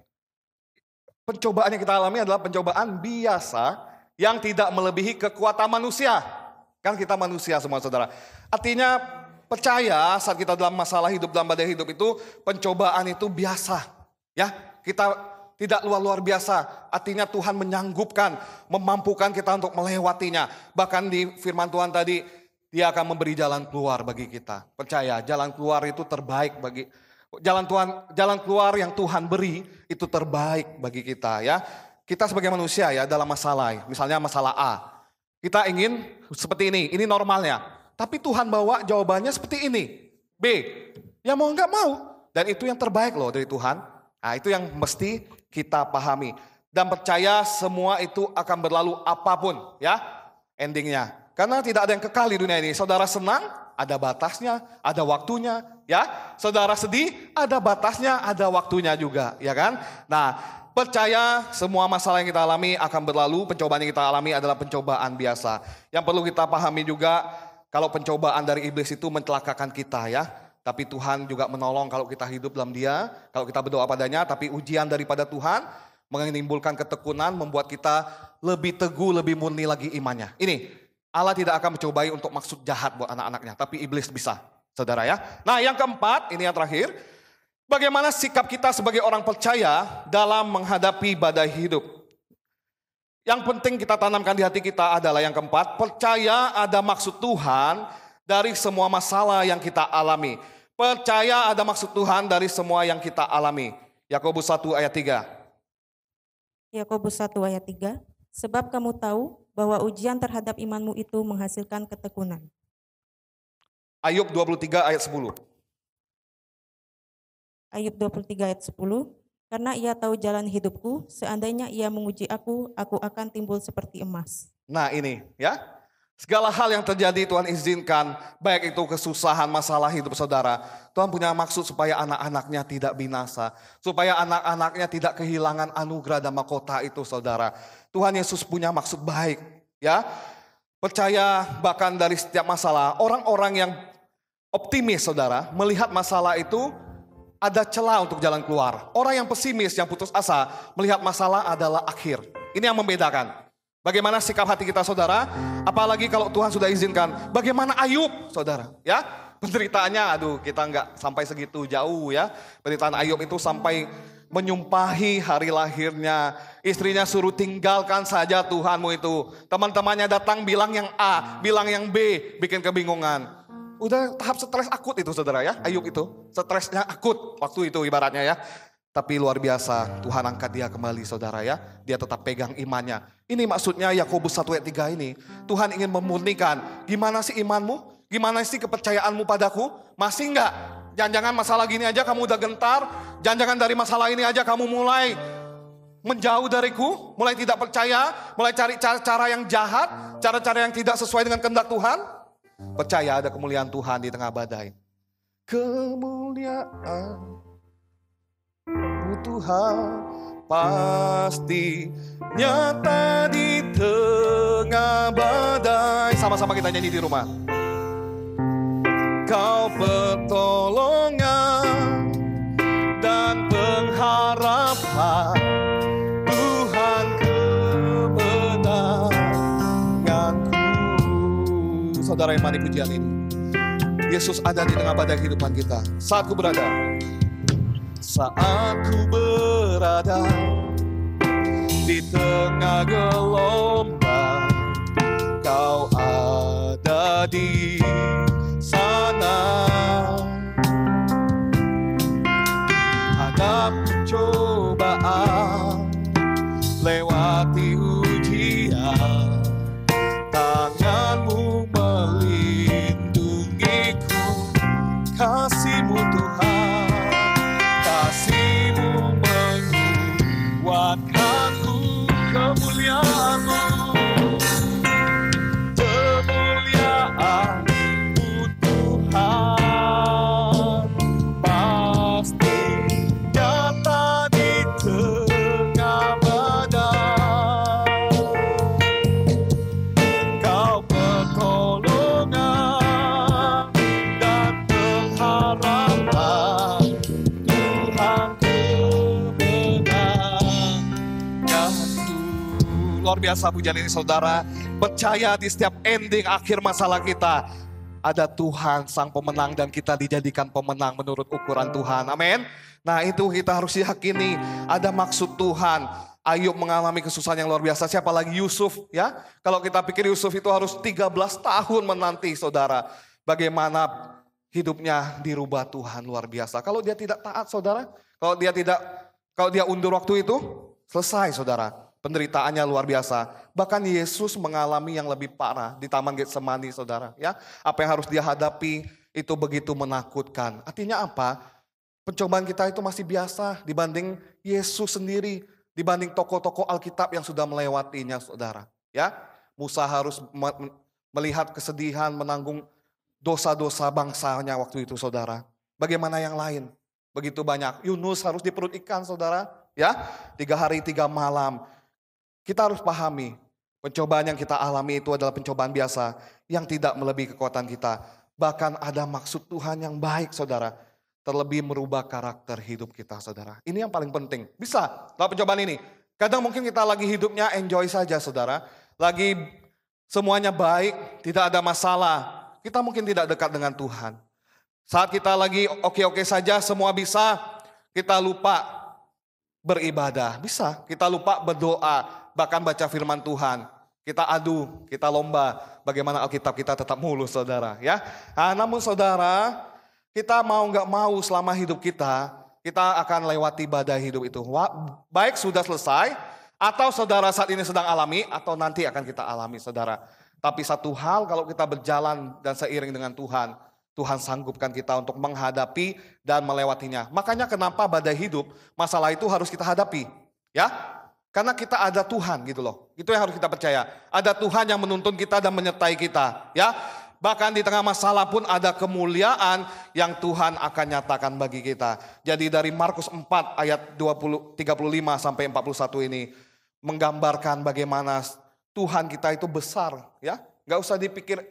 Pencobaan yang kita alami adalah pencobaan biasa yang tidak melebihi kekuatan manusia. Kan kita manusia semua saudara. Artinya percaya saat kita dalam masalah hidup, dalam badai hidup itu pencobaan itu biasa. Ya, kita tidak luar biasa, artinya Tuhan menyanggupkan, memampukan kita untuk melewatinya. Bahkan di firman Tuhan tadi, Dia akan memberi jalan keluar bagi kita. Percaya, jalan keluar itu terbaik bagi jalan keluar yang Tuhan beri itu terbaik bagi kita ya. Kita sebagai manusia ya dalam masalah, misalnya masalah A. Kita ingin seperti ini normalnya. Tapi Tuhan bawa jawabannya seperti ini. B, ya mau nggak mau. Dan itu yang terbaik loh dari Tuhan. Nah itu yang mesti kita pahami. Dan percaya semua itu akan berlalu apapun ya endingnya. Karena tidak ada yang kekal di dunia ini. Saudara senang, ada batasnya, ada waktunya, ya. Saudara sedih, ada batasnya, ada waktunya juga, ya kan? Nah, percaya semua masalah yang kita alami akan berlalu. Pencobaan yang kita alami adalah pencobaan biasa. Yang perlu kita pahami juga, kalau pencobaan dari iblis itu mencelakakan kita, ya. Tapi Tuhan juga menolong kalau kita hidup dalam Dia, kalau kita berdoa padanya. Tapi ujian daripada Tuhan menimbulkan ketekunan, membuat kita lebih teguh, lebih murni lagi imannya. Ini. Allah tidak akan mencobai untuk maksud jahat buat anak-anaknya, tapi iblis bisa, saudara ya. Nah yang keempat, ini yang terakhir, bagaimana sikap kita sebagai orang percaya dalam menghadapi badai hidup. Yang penting kita tanamkan di hati kita adalah yang keempat, percaya ada maksud Tuhan dari semua masalah yang kita alami. Percaya ada maksud Tuhan dari semua yang kita alami. Yakobus 1 ayat 3. Yakobus 1 ayat 3. Sebab kamu tahu bahwa ujian terhadap imanmu itu menghasilkan ketekunan. Ayub 23 ayat 10. Ayub 23 ayat 10. Karena ia tahu jalan hidupku, seandainya ia menguji aku akan timbul seperti emas. Nah ini ya, segala hal yang terjadi Tuhan izinkan, baik itu kesusahan, masalah hidup saudara. Tuhan punya maksud supaya anak-anaknya tidak binasa, supaya anak-anaknya tidak kehilangan anugerah dan mahkota itu saudara. Tuhan Yesus punya maksud baik ya. Percaya bahkan dari setiap masalah, orang-orang yang optimis saudara, melihat masalah itu ada celah untuk jalan keluar. Orang yang pesimis, yang putus asa, melihat masalah adalah akhir. Ini yang membedakan. Bagaimana sikap hati kita saudara, apalagi kalau Tuhan sudah izinkan. Bagaimana Ayub saudara ya. Penderitaannya aduh kita nggak sampai segitu jauh ya. Penderitaan Ayub itu sampai menyumpahi hari lahirnya. Istrinya suruh tinggalkan saja Tuhanmu itu. Teman-temannya datang bilang yang A, bilang yang B, bikin kebingungan. Udah tahap stres akut itu saudara ya, Ayub itu. Stresnya akut waktu itu ibaratnya ya. Tapi luar biasa Tuhan angkat dia kembali saudara ya. Dia tetap pegang imannya. Ini maksudnya Yakobus 1 ayat 3 ini. Tuhan ingin memurnikan. Gimana sih imanmu? Gimana sih kepercayaanmu padaku? Masih enggak? Jangan-jangan masalah gini aja kamu udah gentar. Jangan-jangan dari masalah ini aja kamu mulai menjauh dariku. Mulai tidak percaya. Mulai cari cara-cara yang jahat. Cara-cara yang tidak sesuai dengan kehendak Tuhan. Percaya ada kemuliaan Tuhan di tengah badai. Kemuliaan Tuhan pasti nyata di tengah badai. Sama-sama kita nyanyi di rumah. Kau pertolongan dan pengharapan, Tuhan kemenanganku. Saudara yang mani pujian ini, Yesus ada di tengah badai kehidupan kita. Saat ku berada di tengah gelombang, Kau ada di sana. Hadapi cobaan, lewati ujian, tangan-Mu melindungiku. Kasih-Mu Tuhan, Kasih-Mu menguatkanku. Kemuliaan-Mu, kemuliaan-Mu Tuhan pasti nyata di tengah badai. Kau pertolongan dan pengharapan, Tuhan kemenanganku. Luar biasa pujian ini saudara. Percaya di setiap ending akhir masalah kita ada Tuhan sang pemenang dan kita dijadikan pemenang menurut ukuran Tuhan. Amin. Nah itu kita harus yakini ada maksud Tuhan. Ayub mengalami kesusahan yang luar biasa, siapa lagi Yusuf ya. Kalau kita pikir Yusuf itu harus 13 tahun menanti saudara. Bagaimana hidupnya dirubah Tuhan luar biasa. Kalau dia tidak taat saudara, kalau dia undur waktu itu, selesai saudara. Penderitaannya luar biasa. Bahkan Yesus mengalami yang lebih parah di Taman Getsemani saudara. Ya, apa yang harus dia hadapi itu begitu menakutkan. Artinya apa? Pencobaan kita itu masih biasa dibanding Yesus sendiri, dibanding tokoh-tokoh Alkitab yang sudah melewatinya saudara. Ya, Musa harus melihat kesedihan, menanggung dosa-dosa bangsanya waktu itu saudara. Bagaimana yang lain? Begitu banyak. Yunus harus di perut ikan saudara. Ya, 3 hari 3 malam. Kita harus pahami, pencobaan yang kita alami itu adalah pencobaan biasa yang tidak melebihi kekuatan kita. Bahkan ada maksud Tuhan yang baik saudara, terlebih merubah karakter hidup kita saudara. Ini yang paling penting. Bisa dalam pencobaan ini. Kadang mungkin kita lagi hidupnya enjoy saja saudara. Lagi semuanya baik, tidak ada masalah. Kita mungkin tidak dekat dengan Tuhan. Saat kita lagi oke-oke saja, semua bisa, kita lupa beribadah. Bisa, kita lupa berdoa. Bahkan baca firman Tuhan, kita adu, kita lomba, bagaimana Alkitab kita tetap mulus saudara ya. Nah, namun saudara, kita mau gak mau selama hidup kita akan lewati badai hidup itu. Baik sudah selesai, atau saudara saat ini sedang alami, atau nanti akan kita alami saudara. Tapi satu hal kalau kita berjalan dan seiring dengan Tuhan, Tuhan sanggupkan kita untuk menghadapi dan melewatinya. Makanya kenapa badai hidup, masalah itu harus kita hadapi ya. Karena kita ada Tuhan gitu loh. Itu yang harus kita percaya. Ada Tuhan yang menuntun kita dan menyertai kita. Ya, bahkan di tengah masalah pun ada kemuliaan yang Tuhan akan nyatakan bagi kita. Jadi dari Markus 4 ayat 35 sampai 41 ini menggambarkan bagaimana Tuhan kita itu besar. Ya, nggak usah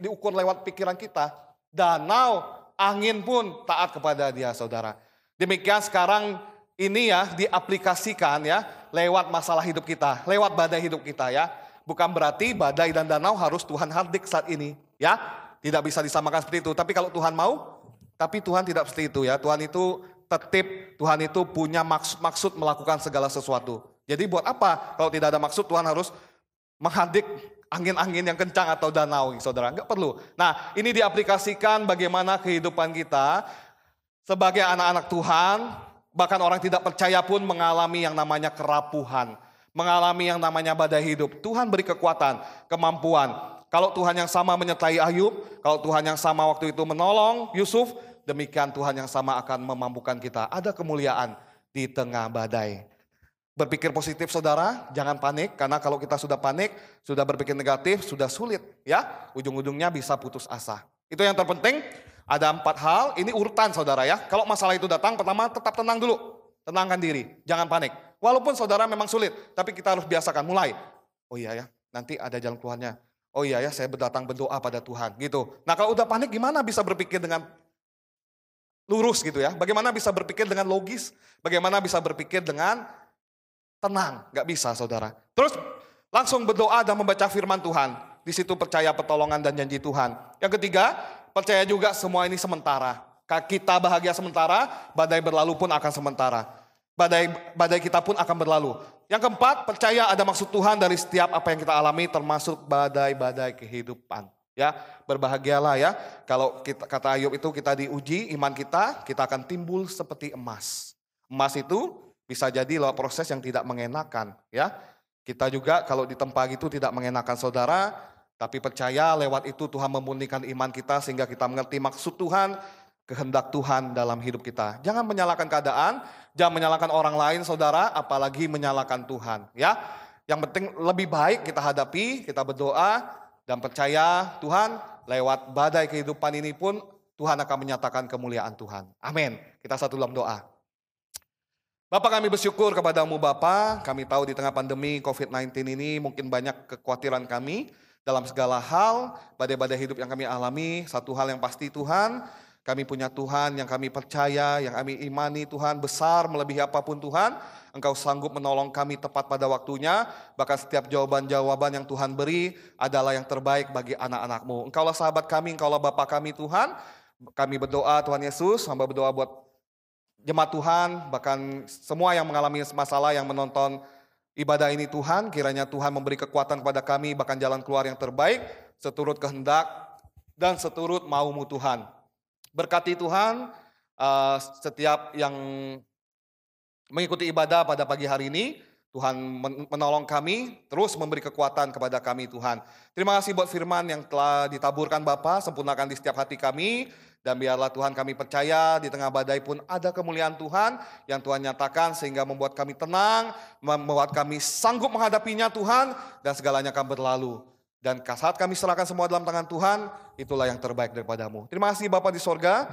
diukur lewat pikiran kita. Danau, angin pun taat kepada Dia saudara. Demikian sekarang ini ya diaplikasikan ya lewat masalah hidup kita, lewat badai hidup kita ya. Bukan berarti badai dan danau harus Tuhan hardik saat ini ya. Tidak bisa disamakan seperti itu. Tapi kalau Tuhan mau, tapi Tuhan tidak seperti itu ya. Tuhan itu tertib, Tuhan itu punya maksud melakukan segala sesuatu. Jadi buat apa kalau tidak ada maksud Tuhan harus menghardik angin-angin yang kencang atau danau saudara. Enggak perlu. Nah ini diaplikasikan bagaimana kehidupan kita sebagai anak-anak Tuhan. Bahkan orang tidak percaya pun mengalami yang namanya kerapuhan. Mengalami yang namanya badai hidup. Tuhan beri kekuatan, kemampuan. Kalau Tuhan yang sama menyertai Ayub, kalau Tuhan yang sama waktu itu menolong Yusuf, demikian Tuhan yang sama akan memampukan kita. Ada kemuliaan di tengah badai. Berpikir positif saudara, jangan panik. Karena kalau kita sudah panik, sudah berpikir negatif, sudah sulit. Ya, ujung-ujungnya bisa putus asa. Itu yang terpenting. Ada 4 hal, ini urutan saudara ya. Kalau masalah itu datang, pertama tetap tenang dulu. Tenangkan diri, jangan panik. Walaupun saudara memang sulit, tapi kita harus biasakan mulai. Oh iya ya, nanti ada jalan keluarnya. Oh iya ya, saya datang berdoa pada Tuhan gitu. Nah kalau udah panik gimana bisa berpikir dengan lurus gitu ya. Bagaimana bisa berpikir dengan logis. Bagaimana bisa berpikir dengan tenang. Gak bisa saudara. Terus langsung berdoa dan membaca firman Tuhan. Di situ percaya pertolongan dan janji Tuhan. Yang ketiga, percaya juga semua ini sementara. Kita bahagia sementara, badai berlalu pun akan sementara. Badai kita pun akan berlalu. Yang keempat, percaya ada maksud Tuhan dari setiap apa yang kita alami, termasuk badai-badai kehidupan. Ya, berbahagialah ya. Kalau kata Ayub itu kita diuji iman kita akan timbul seperti emas. Emas itu bisa jadi lewat proses yang tidak mengenakan. Ya, kita juga kalau ditempa gitu tidak mengenakan saudara. Tapi percaya lewat itu Tuhan memurnikan iman kita sehingga kita mengerti maksud Tuhan, kehendak Tuhan dalam hidup kita. Jangan menyalahkan keadaan, jangan menyalahkan orang lain saudara, apalagi menyalahkan Tuhan. Ya, yang penting lebih baik kita hadapi, kita berdoa dan percaya Tuhan lewat badai kehidupan ini pun Tuhan akan menyatakan kemuliaan Tuhan. Amin. Kita satu dalam doa. Bapak kami bersyukur kepadamu Bapak, kami tahu di tengah pandemi COVID-19 ini mungkin banyak kekhawatiran kami. Dalam segala hal, badai-badai hidup yang kami alami, satu hal yang pasti Tuhan, kami punya Tuhan yang kami percaya, yang kami imani Tuhan besar melebihi apapun Tuhan. Engkau sanggup menolong kami tepat pada waktunya, bahkan setiap jawaban-jawaban yang Tuhan beri adalah yang terbaik bagi anak-anak-Mu. Engkaulah sahabat kami, Engkaulah Bapa kami Tuhan. Kami berdoa Tuhan Yesus, hamba berdoa buat jemaat Tuhan, bahkan semua yang mengalami masalah yang menonton ibadah ini Tuhan, kiranya Tuhan memberi kekuatan kepada kami, bahkan jalan keluar yang terbaik, seturut kehendak dan seturut mau-Mu Tuhan. Berkati Tuhan setiap yang mengikuti ibadah pada pagi hari ini. Tuhan menolong kami, terus memberi kekuatan kepada kami Tuhan. Terima kasih buat firman yang telah ditaburkan Bapa, sempurnakan di setiap hati kami. Dan biarlah Tuhan kami percaya di tengah badai pun ada kemuliaan Tuhan yang Tuhan nyatakan sehingga membuat kami tenang, membuat kami sanggup menghadapinya Tuhan, dan segalanya akan berlalu. Dan saat kami serahkan semua dalam tangan Tuhan, itulah yang terbaik daripadamu. Terima kasih Bapa di sorga.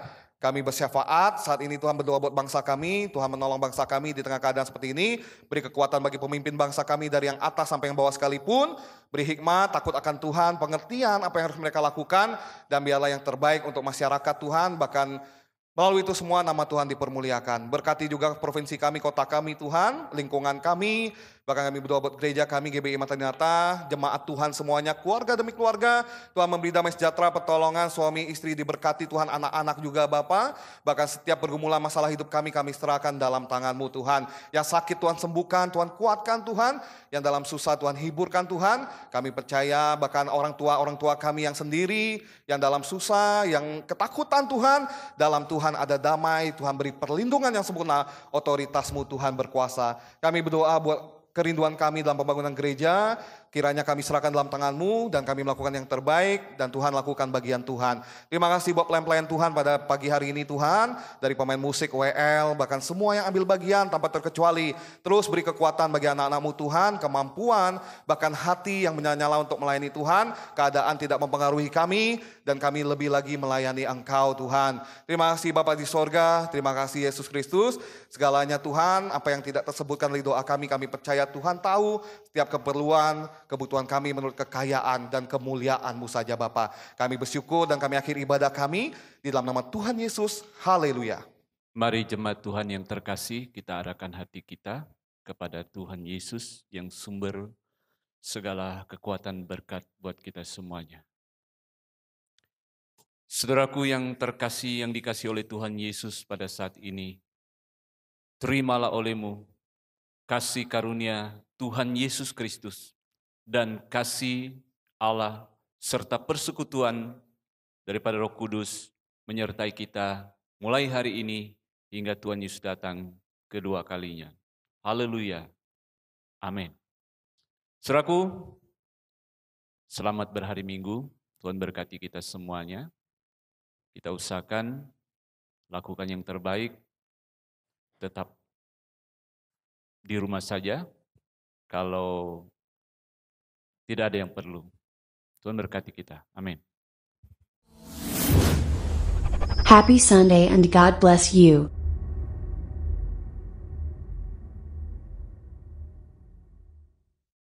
Kami bersyafaat, saat ini Tuhan berdoa buat bangsa kami, Tuhan menolong bangsa kami di tengah keadaan seperti ini, beri kekuatan bagi pemimpin bangsa kami dari yang atas sampai yang bawah sekalipun, beri hikmat, takut akan Tuhan, pengertian apa yang harus mereka lakukan, dan biarlah yang terbaik untuk masyarakat Tuhan, bahkan melalui itu semua nama Tuhan dipermuliakan. Berkati juga provinsi kami, kota kami Tuhan, lingkungan kami, bahkan kami berdoa buat gereja kami, GBI Mata Dinata, jemaat Tuhan semuanya, keluarga demi keluarga, Tuhan memberi damai sejahtera, pertolongan, suami istri diberkati Tuhan, anak-anak juga Bapa, bahkan setiap pergumulan masalah hidup kami serahkan dalam tangan-Mu Tuhan. Yang sakit Tuhan sembuhkan, Tuhan kuatkan Tuhan, yang dalam susah Tuhan hiburkan Tuhan, kami percaya bahkan orang tua kami yang sendiri, yang dalam susah, yang ketakutan Tuhan, dalam Tuhan ada damai, Tuhan beri perlindungan yang sempurna, otoritas-Mu Tuhan berkuasa. Kami berdoa buat kerinduan kami dalam pembangunan gereja, kiranya kami serahkan dalam tangan-Mu dan kami melakukan yang terbaik dan Tuhan lakukan bagian Tuhan. Terima kasih buat pelayan-pelayan Tuhan pada pagi hari ini Tuhan, dari pemain musik, WL, bahkan semua yang ambil bagian tanpa terkecuali. Terus beri kekuatan bagi anak-anak-Mu Tuhan, kemampuan, bahkan hati yang menyala untuk melayani Tuhan, keadaan tidak mempengaruhi kami dan kami lebih lagi melayani Engkau Tuhan. Terima kasih Bapa di sorga, terima kasih Yesus Kristus, segalanya Tuhan, apa yang tidak tersebutkan dari doa kami percaya Tuhan tahu setiap keperluan, kebutuhan kami menurut kekayaan dan kemuliaan-Mu saja Bapa. Kami bersyukur dan kami akhiri ibadah kami di dalam nama Tuhan Yesus. Haleluya. Mari jemaat Tuhan yang terkasih, kita arahkan hati kita kepada Tuhan Yesus yang sumber segala kekuatan berkat buat kita semuanya. Saudaraku yang terkasih, yang dikasih oleh Tuhan Yesus pada saat ini, terimalah olehmu kasih karunia Tuhan Yesus Kristus dan kasih Allah serta persekutuan daripada Roh Kudus menyertai kita mulai hari ini hingga Tuhan Yesus datang kedua kalinya. Haleluya. Amin. Saudaraku, selamat berhari Minggu. Tuhan berkati kita semuanya. Kita usahakan lakukan yang terbaik, tetap di rumah saja, kalau tidak ada yang perlu. Tuhan berkati kita. Amin. Happy Sunday and God bless you.